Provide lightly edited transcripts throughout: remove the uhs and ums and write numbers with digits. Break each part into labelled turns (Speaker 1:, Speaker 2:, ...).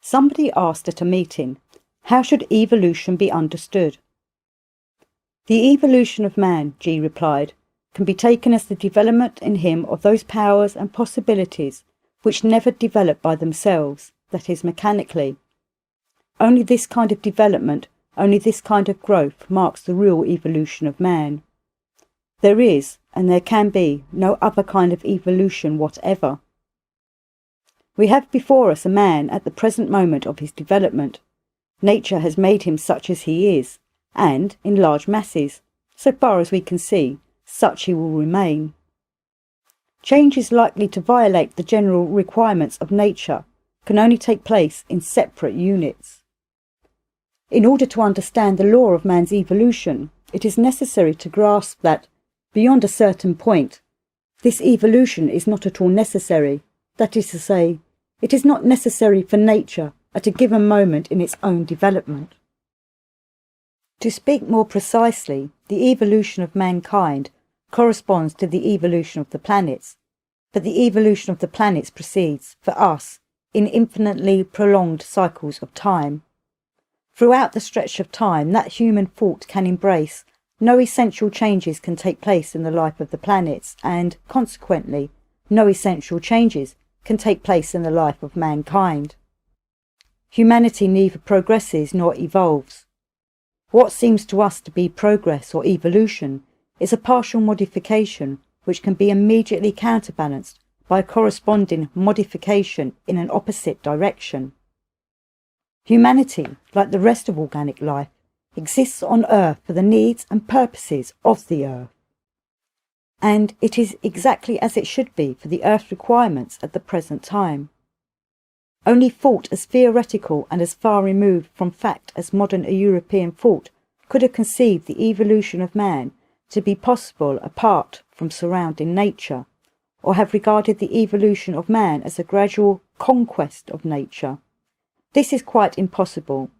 Speaker 1: Somebody asked at a meeting, how should evolution be understood? The evolution of man, G replied, can be taken as the development in him of those powers and possibilities which never develop by themselves, that is, mechanically. Only this kind of development, only this kind of growth marks the real evolution of man. There is, and there can be, no other kind of evolution whatever. We have before us a man at the present moment of his development. Nature has made him such as he is, and, in large masses, so far as we can see, such he will remain. Changes likely to violate the general requirements of nature can only take place in separate units. In order to understand the law of man's evolution, it is necessary to grasp that, beyond a certain point, this evolution is not at all necessary. That is to say, it is not necessary for nature at a given moment in its own development. To speak more precisely, the evolution of mankind corresponds to the evolution of the planets, but the evolution of the planets proceeds, for us, in infinitely prolonged cycles of time. Throughout the stretch of time that human thought can embrace, no essential changes can take place in the life of the planets, and, consequently, no essential changes can take place in the life of mankind. Humanity neither progresses nor evolves. What seems to us to be progress or evolution is a partial modification which can be immediately counterbalanced by a corresponding modification in an opposite direction. Humanity, like the rest of organic life, exists on Earth for the needs and purposes of the Earth. And it is exactly as it should be for the Earth's requirements at the present time. Only thought as theoretical and as far removed from fact as modern European thought could have conceived the evolution of man to be possible apart from surrounding nature, or have regarded the evolution of man as a gradual conquest of nature. This is quite impossible.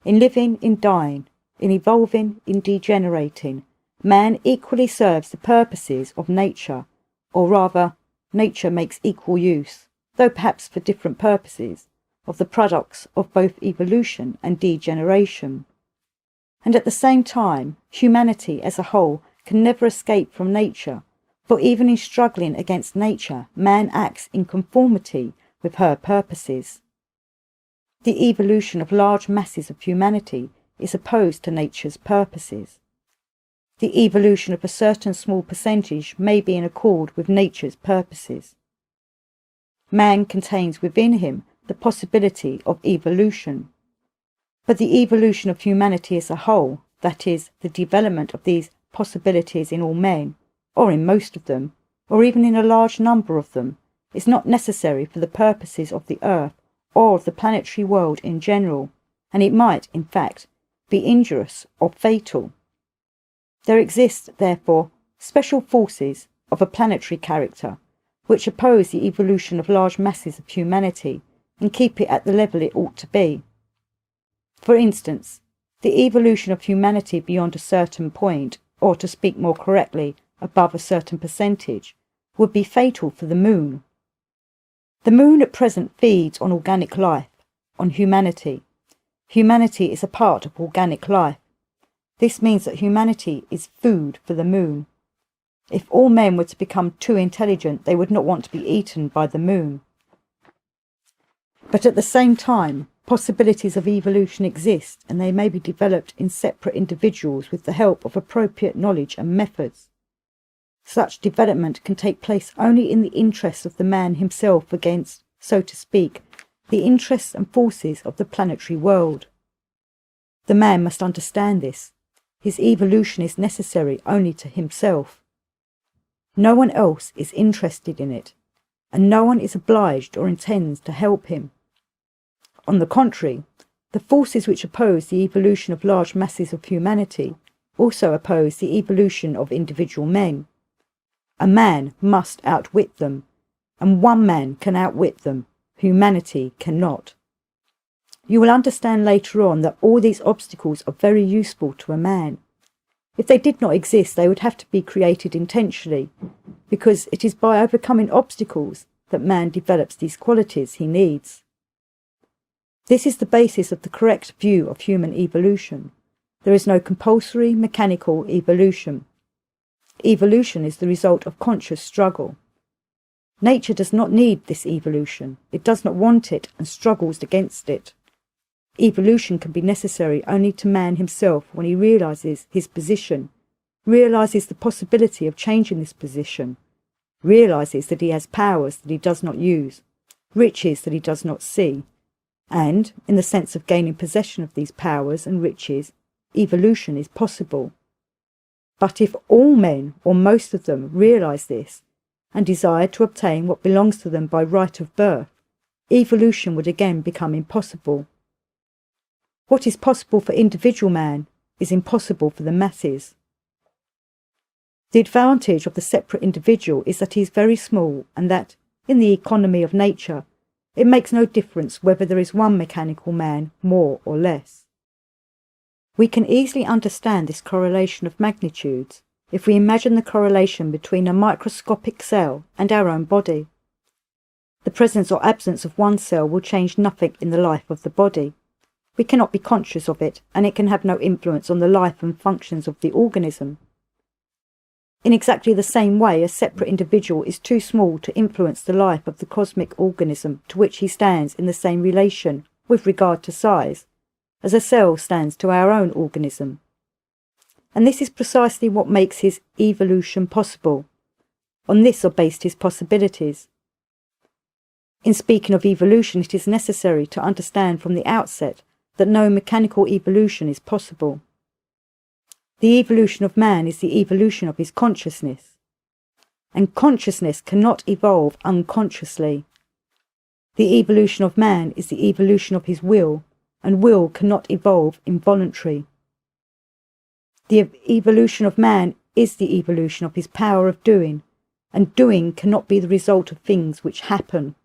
Speaker 1: In living, in dying, in evolving, in degenerating, man equally serves the purposes of nature, or rather, nature makes equal use, though perhaps for different purposes, of the products of both evolution and degeneration. And at the same time, humanity as a whole can never escape from nature, for even in struggling against nature, man acts in conformity with her purposes. The evolution of large masses of humanity is opposed to nature's purposes. The evolution of a certain small percentage may be in accord with nature's purposes. Man contains within him the possibility of evolution. But the evolution of humanity as a whole, that is, the development of these possibilities in all men, or in most of them, or even in a large number of them, is not necessary for the purposes of the Earth or of the planetary world in general, and it might, in fact, be injurious or fatal. There exist, therefore, special forces of a planetary character, which oppose the evolution of large masses of humanity and keep it at the level it ought to be. For instance, the evolution of humanity beyond a certain point, or to speak more correctly, above a certain percentage, would be fatal for the moon. The moon at present feeds on organic life, on humanity. Humanity is a part of organic life. This means that humanity is food for the moon. If all men were to become too intelligent, they would not want to be eaten by the moon. But at the same time, possibilities of evolution exist, and they may be developed in separate individuals with the help of appropriate knowledge and methods. Such development can take place only in the interests of the man himself against, so to speak, the interests and forces of the planetary world. The man must understand this. His evolution is necessary only to himself. No one else is interested in it, and no one is obliged or intends to help him. On the contrary, the forces which oppose the evolution of large masses of humanity also oppose the evolution of individual men. A man must outwit them, and one man can outwit them. Humanity cannot. You will understand later on that all these obstacles are very useful to a man. If they did not exist, they would have to be created intentionally, because it is by overcoming obstacles that man develops these qualities he needs. This is the basis of the correct view of human evolution. There is no compulsory mechanical evolution. Evolution is the result of conscious struggle. Nature does not need this evolution. It does not want it and struggles against it. Evolution can be necessary only to man himself when he realizes his position, realizes the possibility of changing this position, realizes that he has powers that he does not use, riches that he does not see, and, in the sense of gaining possession of these powers and riches, evolution is possible. But if all men, or most of them, realize this, and desire to obtain what belongs to them by right of birth, evolution would again become impossible. What is possible for individual man is impossible for the masses. The advantage of the separate individual is that he is very small, and that, in the economy of nature, it makes no difference whether there is one mechanical man more or less. We can easily understand this correlation of magnitudes if we imagine the correlation between a microscopic cell and our own body. The presence or absence of one cell will change nothing in the life of the body. We cannot be conscious of it, and it can have no influence on the life and functions of the organism. In exactly the same way, a separate individual is too small to influence the life of the cosmic organism to which he stands in the same relation, with regard to size, as a cell stands to our own organism. And this is precisely what makes his evolution possible. On this are based his possibilities. In speaking of evolution, it is necessary to understand from the outset that no mechanical evolution is possible. The evolution of man is the evolution of his consciousness, and consciousness cannot evolve unconsciously. The evolution of man is the evolution of his will, and will cannot evolve involuntary. The evolution of man is the evolution of his power of doing, and doing cannot be the result of things which happen.